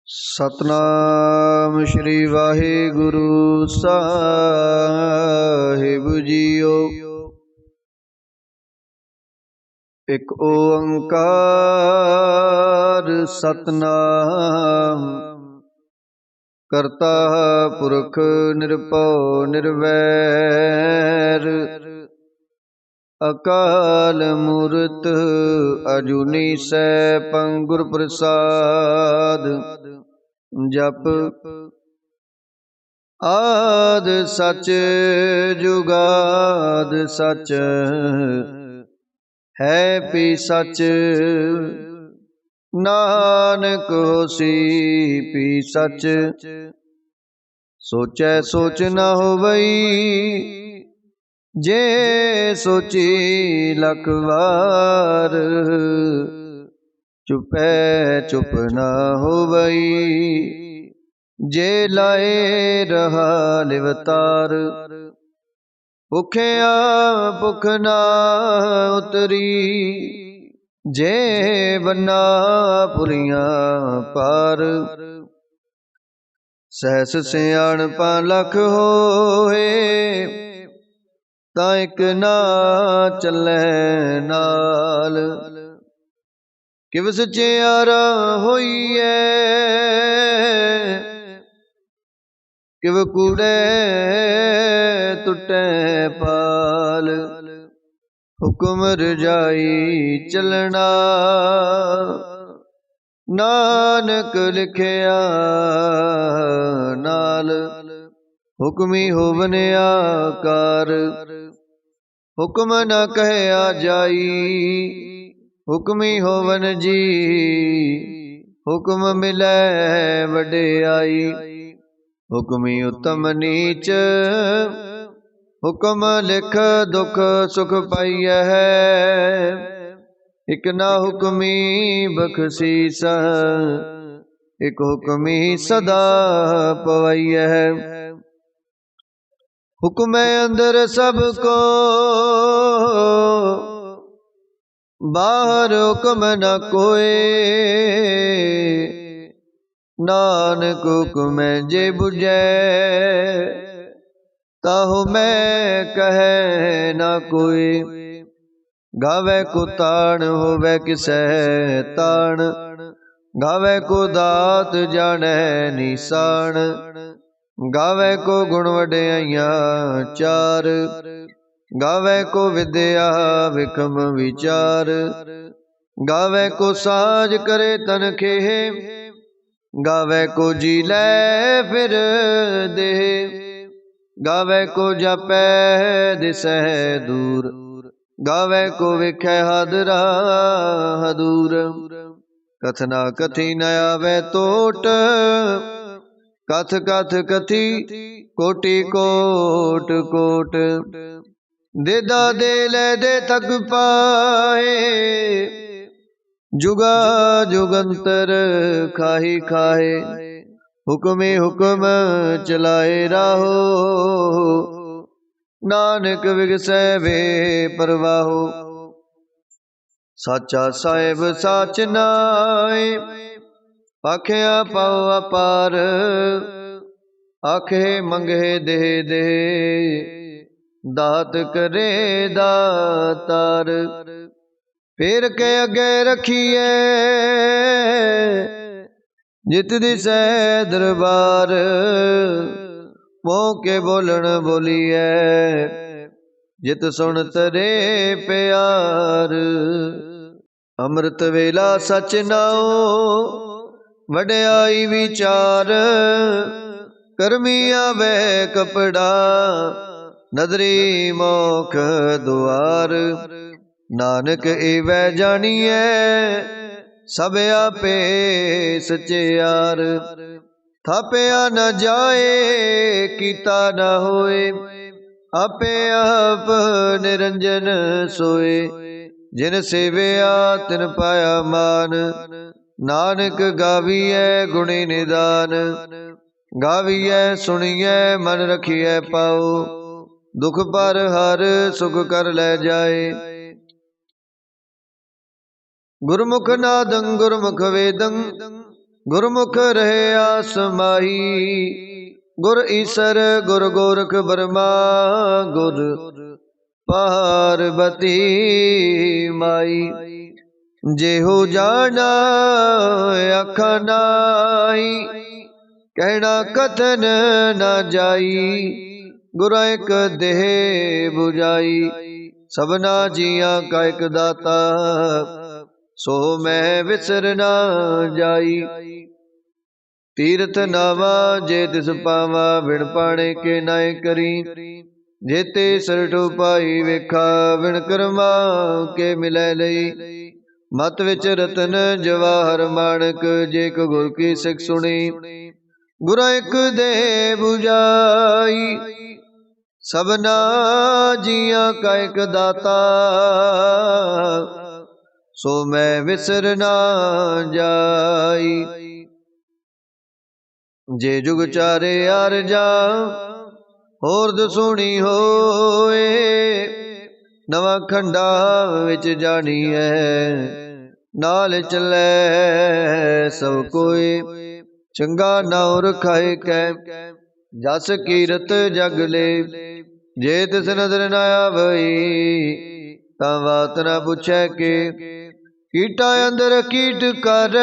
सतनाम श्री वाहिगुरु साहिब जीओ। एक ओंकार सतनाम करता पुरख निरभउ निर्वैर। अकाल मूरत अजूनी सैभं गुर प्रसाद। जप आद सच जुगाद सच है भी सच। नानक होसी भी सच। सोचै सोच न होवई जे सोची लख वार। चुपै चुप न होवई जे लाए रहा लिवतार। भुखिया भुख न उतरी जे बन्ना पुरियां पार। सहस सियाणपा लख होए तां इक ना चलै नाल। किव सचियारा होईए किव कूड़े टुटै पाल। हुक्म रजाई चलना नानक लिखिया नाल। हुक्मी होवन आकार हुक्म न कहया जाई। हुक्मी होवन जी हुक्म मिलै वडियाई। हुक्मी उत्तम नीच हुक्म लिख दुख सुख पाइयै। इक ना हुक्मी बख्शीस इक हुक्मी सदा पवैयै। हुक्म अंदर सब को बाहर हुक्म न कोय। नानक हुक्म जे बुझै ताहु मैं कहे न कोय। गावे को ताण होवे किसै ताण। गावे को दात जाने निशान। गावे को गुण वडियाइयां चार। गावे को विद्या विखम विचार। गावे को साज करे तन खेह। गावे को जी लै फिर देह। गावे को जापै दिसै दूर। गावे को विखै हादरा हदूर। कथना कथी न आवे टोट कथ कथ कथी कोटि कोट कोट। देदा दे लै दे थक पाए जुगा जुगंतर खाही खाए। हुक्मे हुक्म चलाए राहो नानक विगसै वे परवाहो। साचा साहिब साच नाए आखिया पाओ अपार। आखे मंगे दे दे दात करे दातार। फेर के अगे रखिए जित दिसै दरबार। मोह के बोलन बोलिए जित सुन तरे प्यार। अमृत वेला सच नाओ वड्याई विचार। करमी आवे कपड़ा नदरी मोख दुआर। नानक एवै जानिए सब आपे सचियार। थापिया न जाए कीता न होए आपे आप निरंजन सोए। जिन सेविया तिन पाया मान। नानक गाविए गुणी निदान। गाविए सुनिए मन रखिए पाओ। दुख पर हर सुख कर ले जाए। गुरमुख नादं गुरमुख वेदं गुरमुख रहे आसमाही। गुर ईसर गुर गोरख बर्मा गुर पार्वती माई। जेहु जाना अखा नाई कहना कथन न जाई। गुरा एक देह बुझाई सबना जिया का एक दाता सो मैं विसर ना जाई। तीर्थ नावा जे तिस पावा बिन पाने के नाय करी। जेते सरठो पाई वेखा बिन कर्मा के मिलै लई। मत विच रतन जवाहर माणक जे को गुर की सिख सुनी। गुरा एक दे बुझाई सबना जिया का एक दाता सो मैं विसर ना जाई। जे जुग चारे यार जा होर दसूनी होए। नवा खंडा विच जानी है नाल चलै सब कोई। चंगा नाउ रखाए कै जस कीरत जग ले। जे तिस नजर न आवई तां बात न पुछै के। कीटा अंदर कीट कर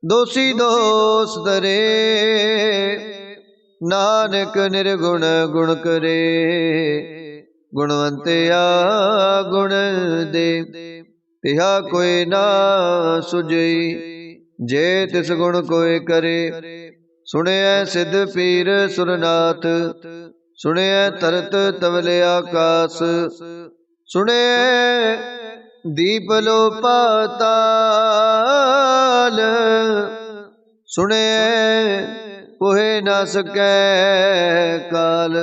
दोषी दोष धरे। नानक निर्गुण गुण करे गुणवंतिया गुण दे। तिहा कोई ना सुझई जे तिस गुण कोई करे। सुने सिद्ध पीर सुरनाथ सुने तरत तवले आकाश। सुने दीप लो पाताल। सुने कोहे ना सकै काल।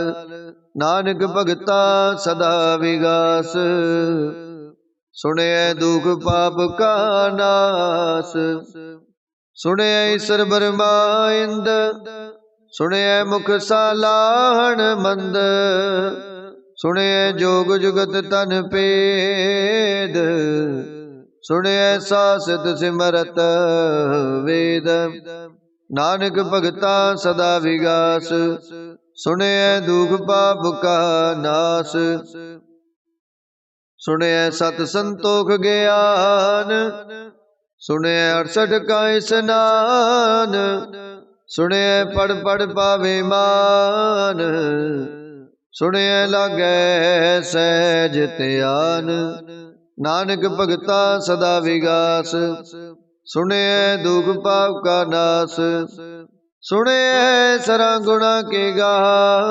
नानक भगता सदा विगास सुने दुख पाप का नास। सुने ईश्वर ब्रह्मा इंद सुने मुख सालाहन मंद। सुने जोग जुगत तन पेद सुने सासित सिमरत वेद। नानक भगता सदा विगास सुने दुख पाप का नाश। सुने सत संतोख ज्ञान सुने 68 का स्नान। सुने पढ़ पढ़ पावे मान सुने लागे सहज ध्यान। नानक भगता सदा विगास सुने दुख पाप का नाश। सुने सरा गुणा के गाह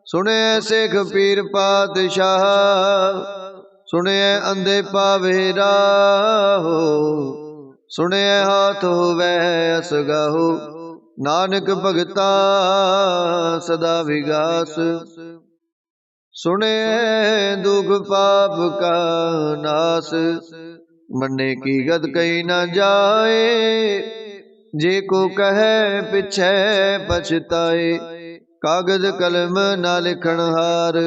सुने शेख पीर पातशाह। सुने अंधे पावे राहो सुने हाथ होवे असगाहो। नानक भगता सदा विगास सुने दुख पाप का नाश। मरने की गद कही न जाए जे को कहे पिछे पछताए। कागज कलम ना लिखण हार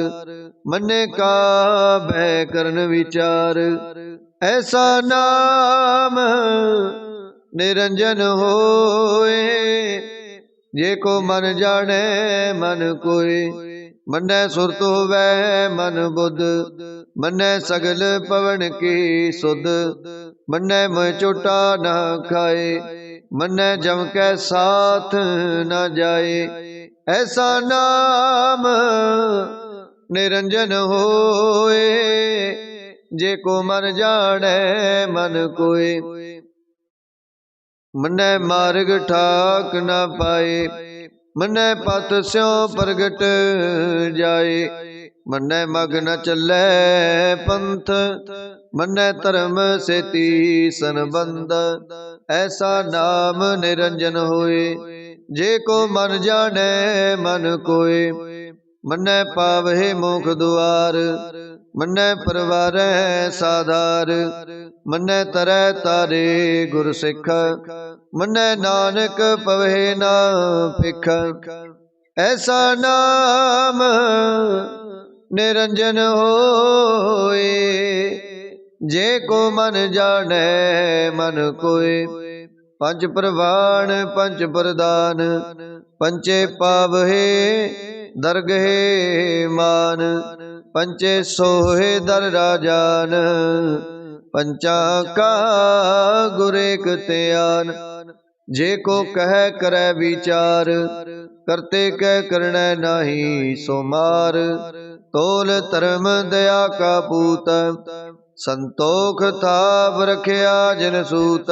मन्ने का भय करन विचार। ऐसा नाम निरंजन होए जे को मन जाने मन कोय। मन्ने सुरत होवे मन बुध मन्ने सगल पवन की सुध। मन्ने मोह चोटा न खाए मन्ने जम के साथ न जाए। ऐसा नाम निरंजन होए जे को मन जाने मन कोय। मन्ने मार्ग ठाक न पाए मन्ने पथ स्यों प्रगट जाए। मन्ने मग न चले पंथ मन्ने धर्म सेती संबंध। ऐसा नाम निरंजन होए जे को मन जाने मन कोय। मन्ने पावे मुख द्वार मन्ने परवारै साधार। मन्ने तरह तारे गुर सिख मन्ने नानक पवे ना भिख। ऐसा नाम निरंजन होए जे को मन जाने मन कोय। पंच प्रवाण पंच प्रदान, पंचे पावहे दरगहे मान, पंचे सोहे दर राजान, पंचा का गुरेक त्यान। जे को कह करे विचार, करते कह करने नाही सो मार। तोल धर्म दया का पूत, संतोख थाप रखिया जिन सूत।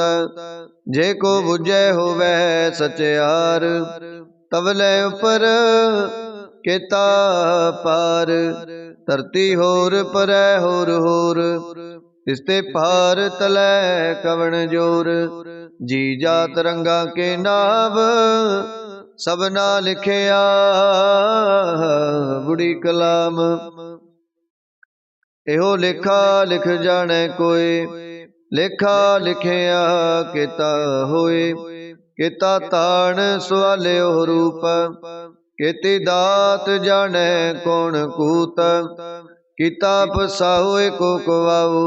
जे को बुझे होवे सचयार, तवले उपर केता पार। धरती होर परै होर होर, तिसते पार तलै कवण जोर। जी जात रंगा के नाव, सबना लिखिया बुढ़ी कलाम। एहो लेखा लिख जाने कोय, लेखा लिखिया केता होए। केता ताण सवालियो रूप, केती दात जाने कौन कूत। किता पसाओ को कवाओ,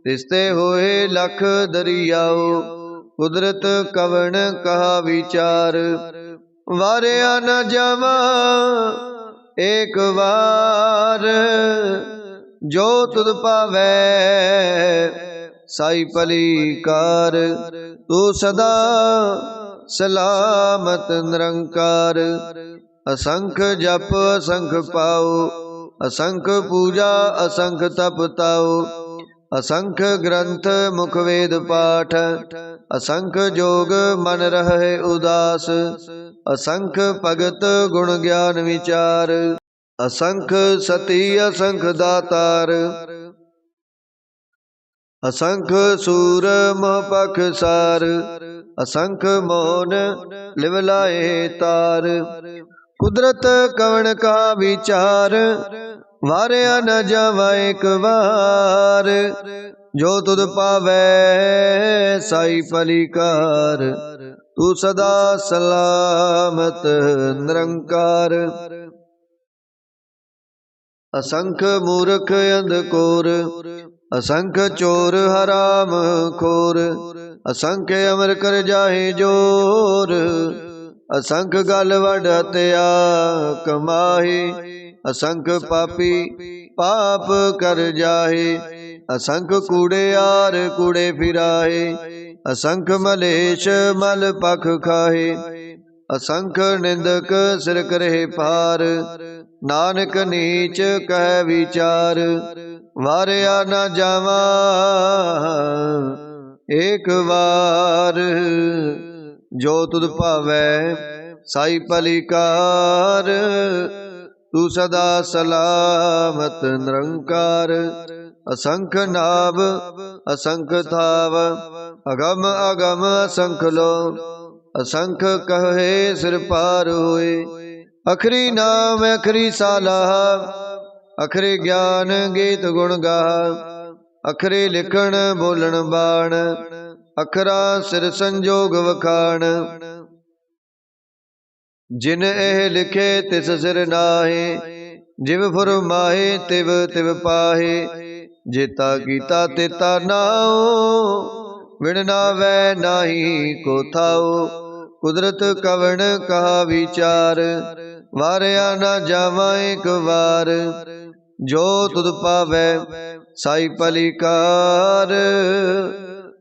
तिसते होए लख दरियाओ। कुदरत कवण कहा विचार, वारिया न जावा एक बार। जो तुद पावै साई पलीकार, तू सदा सलामत निरंकार। असंख जप असंख पाओ, असंख पूजा असंख तप ताओ। असंख ग्रंथ मुख वेद पाठ, असंख जोग मन रहे उदास। असंख भगत गुण ज्ञान विचार, असंख सती असंख दातार। असंख सूर मोह पखसार, असंख मौन लिवलाए तार। कुदरत कवण का विचार, वारिया न जावा एक बार। जो तुद पावै साई पलीकार, तू सदा सलामत निरंकार। असंख मूर्ख अंधकोर, असंख चोर हराम खोर। असंख अमर कर जाहे जोर, असंख गल वड हत्या कमाहे। असंख पापी पाप कर जाहे, असंख कूड़ेयार कूड़े फिराहे। असंख मलेश मल पख खाहे, असंख निंदक सिर करे पार। नानक नीच कह विचार, वारिया न जावा एक बार। जो तुद पावै साई पलीकार, तू सदा सलामत निरंकार। असंख नाभ असंख थाव, अगम अगम असंख लो। असंख कहे सिर पार होए, अखरी नाम अखरी सालाह। अखरे ज्ञान गीत गुण गाह, अखरे लिखण बोलण बाण। अखरा सिर संजोग वखाण, जिन एह लिखे तिस सिर नाहे। जिव फुरमाहे तिव तिव पाहे, जेता कीता तेता नाओ। विण नावै नाही को थाओ, कुदरत कवण कहा विचार। वारिया न जावा एक बार। जो तुद पावै साई पलीकार,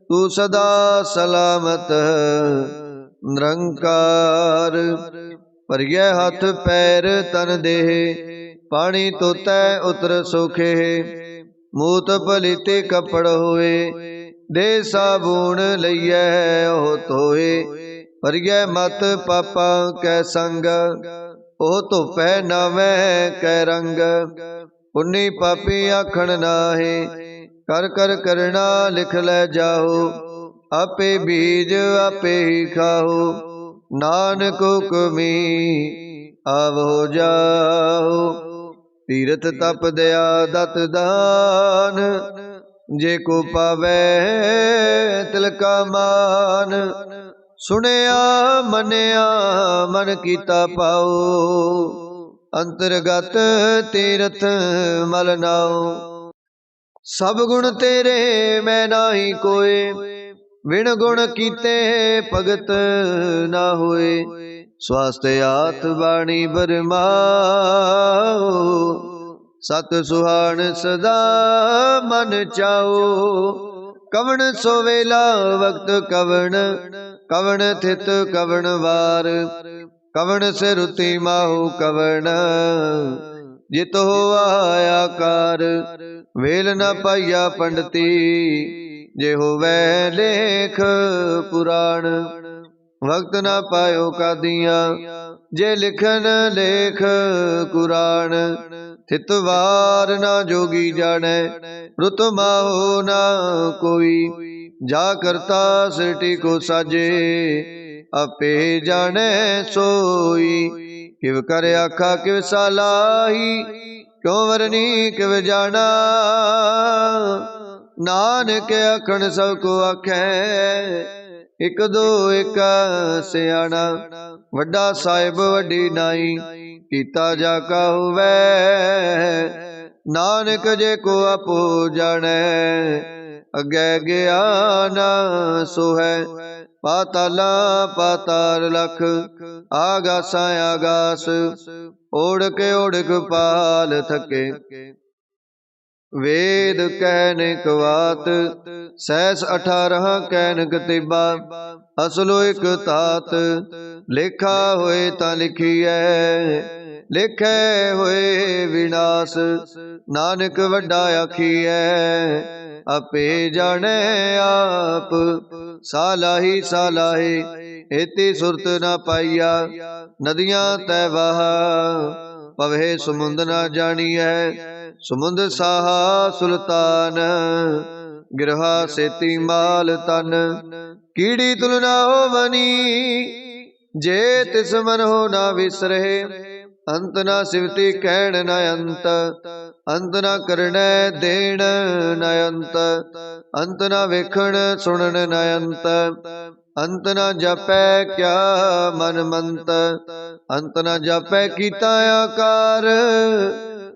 तू सदा सलामत निरंकार। भरिए हाथ पैर तन देह, पानी तोतै उतर सोखे। मूत पलीते कपड़ होए, दे साबुन लइयै ओह धोए। भरिए मत पापा कै संग, ओह धोपै नावै कै रंग। पुन्नी पापी आखण नाहे, कर कर करना लिख लै जाओ। आपे बीज आपे ही खाओ, नानक हुक्मी आवो जाओ। तीरथ तप दया दत दान, जे को पावै तिलका मान। सुनिया मनिया मन कीता पाओ, अंतर्गत तीरथ मल नाओ। सब गुण तेरे मैं नाही कोय, बिन गुण कीते भगत ना होए। स्वास्थ्य हाथ बाणी बरमाओ। सत सुहान सदा मन चाओ। कवन सोवेला वक्त कवन, कवन थित कवन वार। कवन से रुति माहु कवन, जित हो आयाकार। वेल न पाइया पंडिती, जे होवै लेख पुराण। वक्त न पायो कादियाँ, जे लिखन लेख कुरान। थित वार ना जोगी जाने, रुत माहो ना कोई। जा करता सृष्टि को साजे, आपे जाने सोई। किव कर आखा किव सालाही, क्यों वरनी किव जाना। नानक आखन सब को आखे, एक दो एक सियाणा। वड्डा साहिब वड्डी नाई, कीता जाका होवै। नानक जे को आपो जाने, अगे ज्ञान सो है। पाताला पाताल लख, आगासा आगास। ओढ़क ओढ़क पाल थके, वेद कैनिक वात। सहस 18 कैनक तिबा, असलो एक तात। लिखा होए ता लिखिए, लिखे होए विनाश। नानक वड्डा आखिए, आपे जाने आप। सालाही सालाही, एती सुरत ना पाइया। नदियां तै बहा, पवे समुंद ना जानिए। समुंद साहा सुल्तान, गिरहा सेती माल तन। कीड़ी तुलना हो बनी, जे तिस मन हो ना विसरे। अंत ना सिवती कहण न अंत, अंत ना करने देण न अंत। अंत ना वेखण सुनन न अंत, अंत ना जापै क्या मन मंत। अंत ना जापै कीता आकार,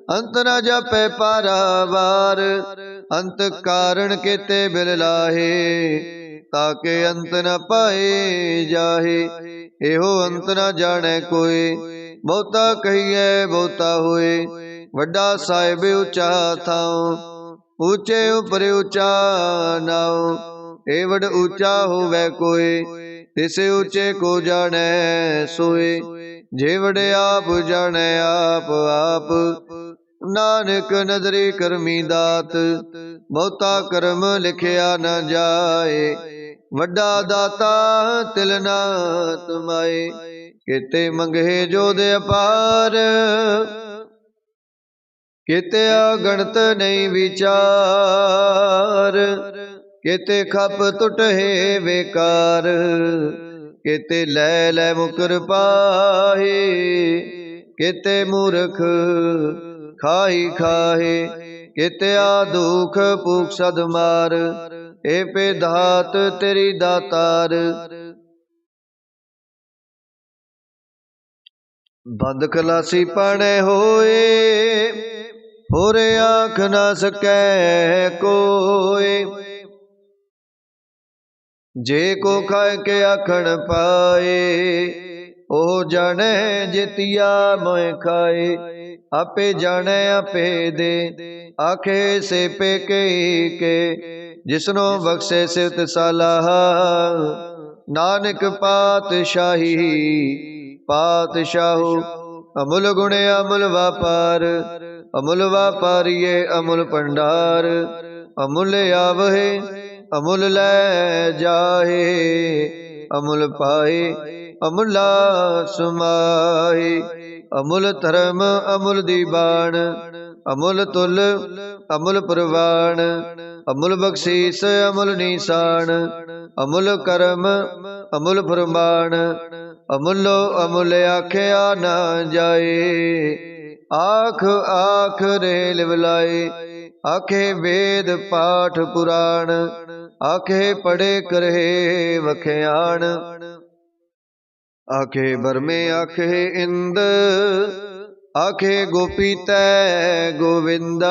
अंत ना जापै पारावार। अंत कारण केते बिल लाहे, ताके अंत न पाए जाहे। एहो अंत न जाने कोई, बहुता कहिए बहुता होए। वड्डा साहिब ऊंचा थाओ, ऊंचे ऊपर ऊंचा नाओ। एवड ऊंचा होवे कोई, तिसे ऊंचे को जाने सोए। जेवड आप जाने आप आप, नानक नदरी करमी दात। बहुता कर्म लिखिया न जाए, वड्डा दाता तिल ना तुमाए। केते मंगे जोध अपार, केते अगणत नहीं विचार। केते खप टुटहे बेकार, केते लै लै मुकर पाहे। केते मूर्ख खाई खाहे, केते दुख भूख सद मार। ए पे धात तेरी दातार। बंद खलासी पाने होए, होरे आख ना सकै कोई। जे को खाए के आखण पाए, ओ जाने जेतिया मोए खाए। आपे जाने आपे दे, आखे से पे के। जिसनो बख्शे सिवत सालाह, नानक पातशाही पातशाहू। अमुल गुण अमुल व्यापार, अमुल व्यापारिये अमुल भंडार। अमुल आवहे अमुल लै जाहे, अमुल पाए अमुला सुमाए। अमुल धर्म अमुल दीवान, अमुल तुल अमुल प्रवान। अमुल बख्शीस अमुल निशान, अमुल कर्म अमुल फरमान। अमुलो अमुल आख्या ना जाए, आख आख रे लिवलाए। आखे वेद पाठ पुराण, आखे पढ़े करहे वख्याण। आखे बरमे आखे इंद, आखे गोपी तै गोविंद।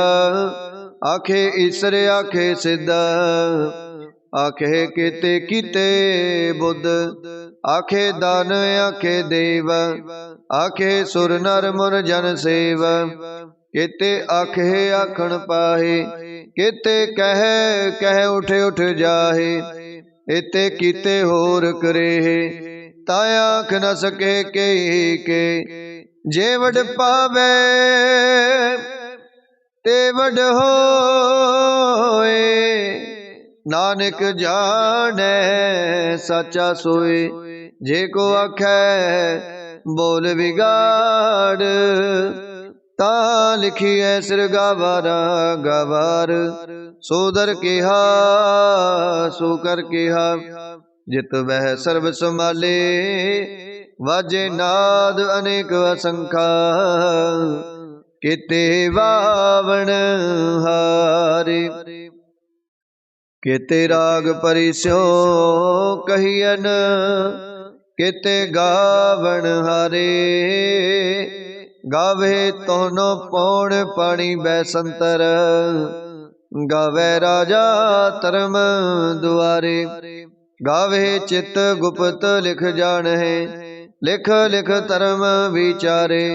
आखे ईसर आखे सिद्ध, आखे केते कीते बुद्ध, आखे दान आखे देव, आखे सुर नर मुर जन सेव। केते आखे आखण पाहे, केते कह कह उठ उठ जाहे। एते कीते होर करे, ताय आख न सके के जे वड पावे ते वड होए। नानक जाने साचा सोए, जे को आखे बोल बिगाड़। ता लिखिए सिर गवारा गवार, सोदर केहा सो कर केहा। जित वह सर्व संभाले, वाजे नाद अनेक असंखा। केते वावण हारे, केते राग परिस्यो कहियन। केते गावण हारे, गावे तोनो पौण पाणी बैसंतर। गावे राजा धर्म दुआरे, गावे चित गुप्त लिख जाने। लिख लिख धर्म विचारे,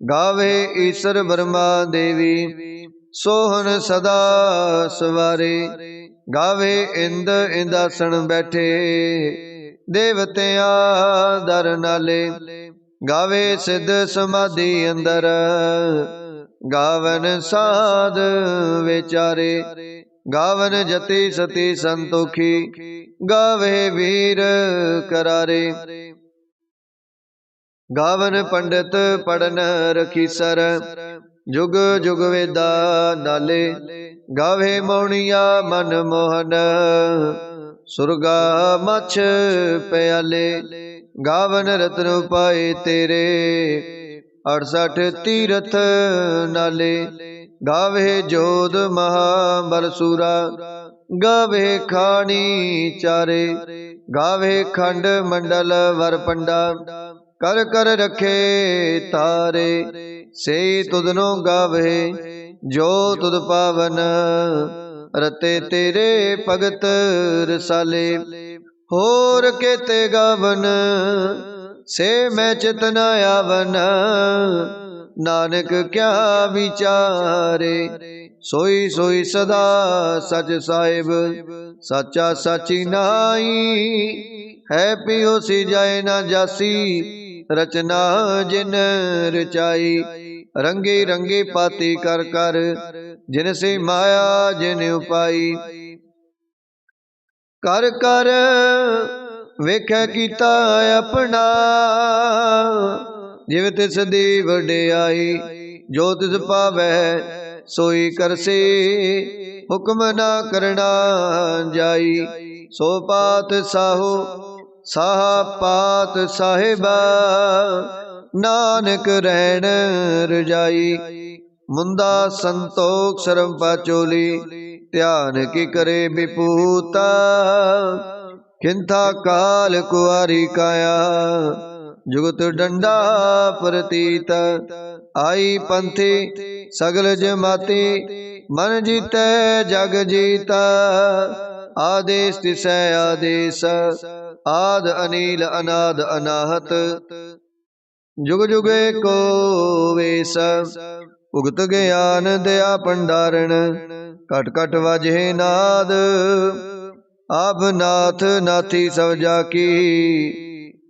गावे ईश्वर ब्रह्मा देवी। सोहन सदा सवारे, गावे इंद इंदासन बैठे। देवतिया दर नाले, गावे सिद्ध समाधि अंदर। गावन साध विचारे, गावन जति सती संतोखी। गावे वीर करारे, गावन पंडित पढ़न रखीसर। जुग जुग वेदा नाले, गावे मौनिया मन मोहन। सुरगा मछ प्याले, गावन रत्न पाए तेरे। 68 तीरथ नाले, गावे जोध महाबलसूरा। गावे खानी चारे, गावे खंड मंडल वर पंडा। कर कर रखे तारे, से तुदनो गावे जो तुद पावन। रते तेरे भगत रसाले, होर केते गावन से मैं चित न आवन। नानक क्या विचारे, सोई सोई सदा सच साहिब। साचा साची नाई, है पियो सी जाए ना जासी। रचना जिन रचाई, रंगी रंगी पाती कर कर। जिन से माया जिन उपाई, कर कर वेख्या कीता अपना। जिव तिस दी वडियाई, जो तिस पावै सोई करसे। हुक्म ना करना जाई, सो पात साहो साहा पात साहिबा। नानक रहन रजाई, मुंदा संतोख शर्म पाचोली। ध्यान की करे विपूता, किंथा काल कुआरी काया। जुगत डंडा प्रतीत, आई पंथी सगल जमाती। मन जीते जग जीता, आदेश तिसै आदेश। आद अनील अनाद अनाहत, जुग जुग एको वेश। उगत ज्ञान दया भंडारण, कट कट वाजे नाद। आप नाथ नाथी सब जाकी,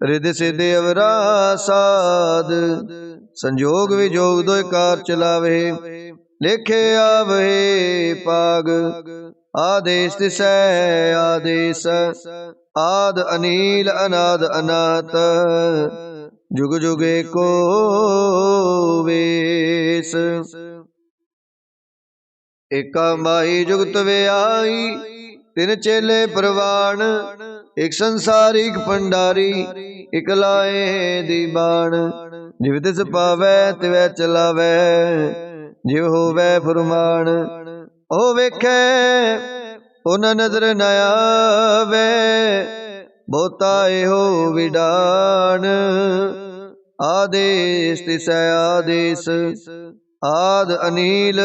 रिद सिद्ध अवरा साध। संजोग विजोग दोय कार चलावे, लेखे आवहे पाग। आदेश तिसै आदेश, आद अनील अनाद अनाथ। जुग जुग एको वेश। एका माई जुगत व्याई, तिन चेले प्रवान। एक संसारी एक भंडारी, एक लाए दीवान। जिव तिस पावै तिवै चलावै, जिव होवै फुरमान। ओ वेखै उन नजर न आवे, बहुता एहो विडान। आदेश तिसै आदेश, आद अनील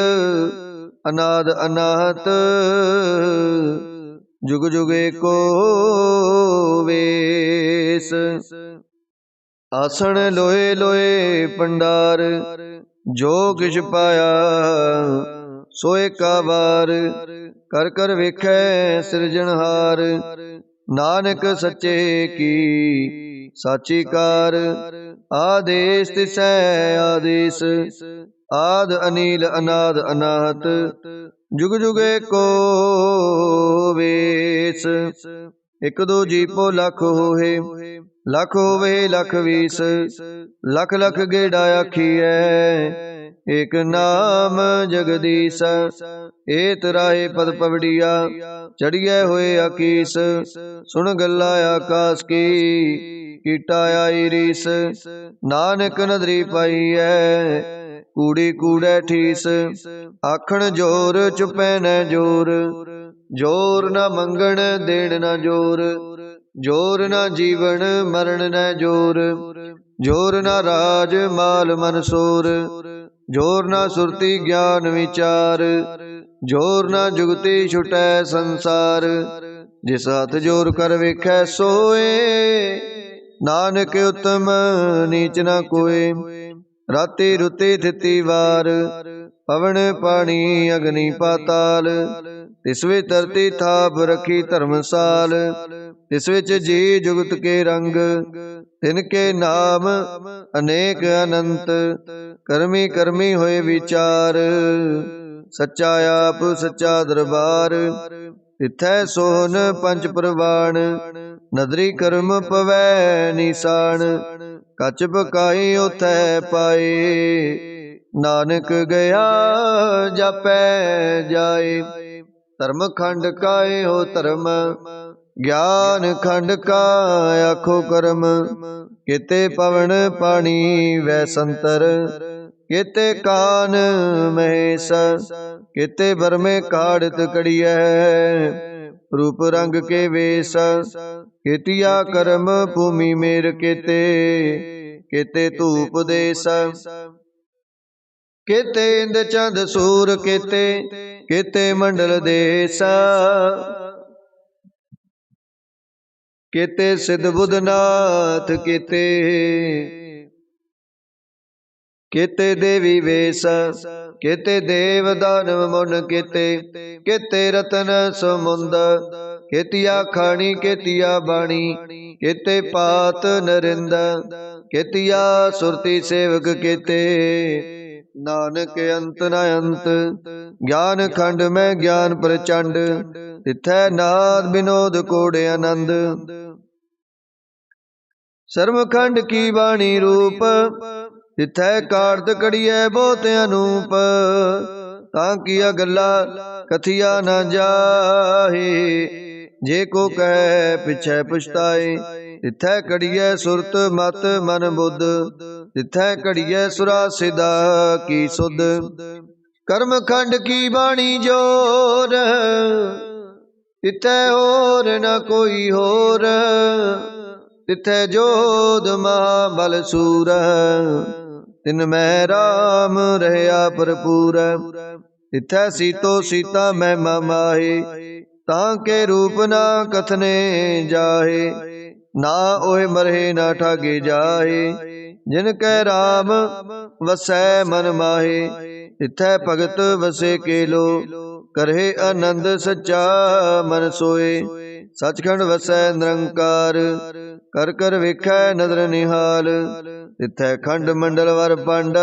अनाद अनाहत। जुग जुग एको वेस। आसन लोए लोए भंडार, जो किछ पाया सोए का बार। कर कर वेखै सिरजनहार, नानक सच्चे की साची कार। आदेश तिसै आदेश, आद अनील अनाद अनाहत। जुग जुग एको वेस। एक दो जीपो लख होए, लख होवे लख बीस। लख लख गेड़ा आखिए, एक नाम जगदीश। एत राहे पद पवड़िया, चढ़िए होए आकीस। सुन गल्ला आकाश की, कीटा आई रीस। नानक नदरी पाई है, कूड़ी कूड़े ठीस। आखण जोर चुपै न जोर, जोर न मंगण देण न जोर। जोर न जीवन मरण न जोर, जोर न राज माल मनसूर। जोर न सुरती ज्ञान विचार, जोर न जुगती छुटै संसार। जिस हाथ जोर कर वेखै सोए, नानक उत्तम नीच न कोय। राति रुति थिति वार, पवन पानी अग्नि पाताल। तिस विच धरती थाप रखी धर्मसाल। तिस विच जी जुगत के रंग, तिनके नाम अनेक अनंत। करमी करमी होए विचार, सच्चा आप सच्चा दरबार। तिथै सोहन पंच प्रवाण, नदरी कर्म पवै निशान। कच पकाई उथै पाए, नानक गया जापै जाए। धर्म खंड काए हो धर्म, ज्ञान खंड का आखो कर्म। केते पवन पानी वै संतर, केते कान महेश। केते बरमे काढ़त कड़ियै, रूप रंग के वेश। केतिया कर्म भूमि मेर केते, केते धूप देश। केते इंद चंद सूर केते, केते मंडल देश। केते सिद्ध बुध नाथ केते, केते देवी वेश। केते देव दानव मुन केते, केते रतन समुंद। केतिया खाणी केतिया बाणी, केते पात नरिंद। केतिया सुरती सेवक केते, नानक अंत न अंत। ज्ञान खंड में ज्ञान प्रचंड, तिथै नाद विनोद कोड़े आनंद। सर्व खंड की वाणी रूप, तिथै काढ़त कड़ियै बहुत अनूप। तां किया गल्ला कथिया न जाहे, जे को कहे पिछै पछताए। तिथै कड़ियै सुरत मत मन बुध, तिथै कड़ियै सुरा सिदा की सुध। कर्म खंड की वाणी जोर, तिथै और न कोई होर। तिथै जोध महाबल सूर, तिन मैं राम रहया भरपूर। तिथै सीतो सीता महिमा माहे, तां के रूप ना कथने जाहे। ना ओहे मरहे ना ठागे जाहे, जिनकै राम वसै मन माहे। तिथै भगत वसे केलो, करहे आनंद सच्चा मन सोए। सचखंड वसै निरंकार, कर कर वेखै नदर निहाल। तिथै खंड मंडल वर पंड,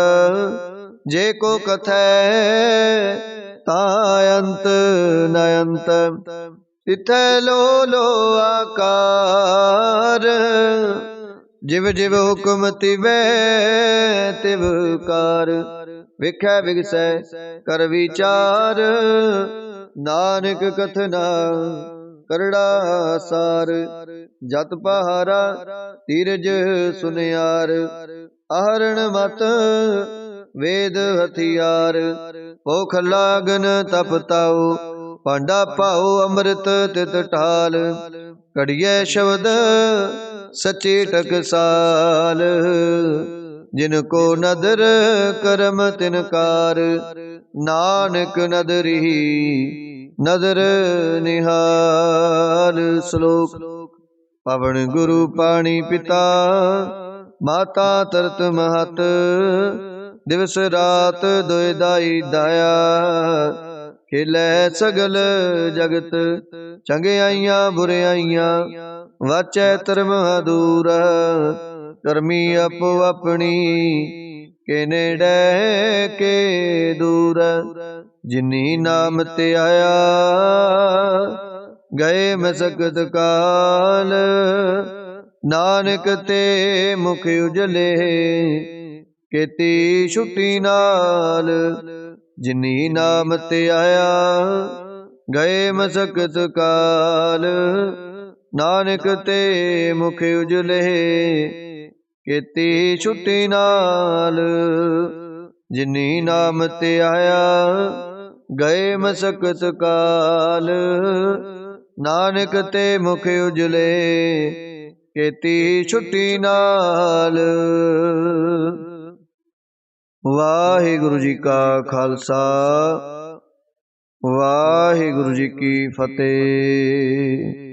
जे को कथै तां अंत न अंत। तिथै लो लो आकार, जिव जिव हुक्म तिवै तिव कार। वेखै विगसै कर विचार, नानक कथना करड़ा सार। जत पहारा तीरज सुनियार, आहरण मत वेद हथियार। भूख लागन तप ताओ, पांडा पाओ अमृत तित ठाल। कड़ियै शब्द सच्ची टकसाल, जिनको नदर करम तिनकार। नानक नदरी नदर निहाल। श्लोक। पवन गुरु पाणी पिता, माता तरत महत। दिवस रात दुय दाई दाया, खेलै सगल जगत। चंगियाइयां बुरियाइयां, वाचै धर्म अधूरा। करमी अपो अपनी, के नेड़े के दूर। जिनी नाम ते आया, गए मसकत काल। नानक ते मुख उजले, केती छुट्टी नाल। जिनी नाम ते आया, गए मसकत काल। नानक ते मुख उजले, केती छुट्टी नाल। जिनी नाम ते आया, गए मसकत काल। नानक ते मुख उजले, केती छुट्टी नाल। वाहिगुरु जी का खालसा, वाहिगुरु जी की फतेह।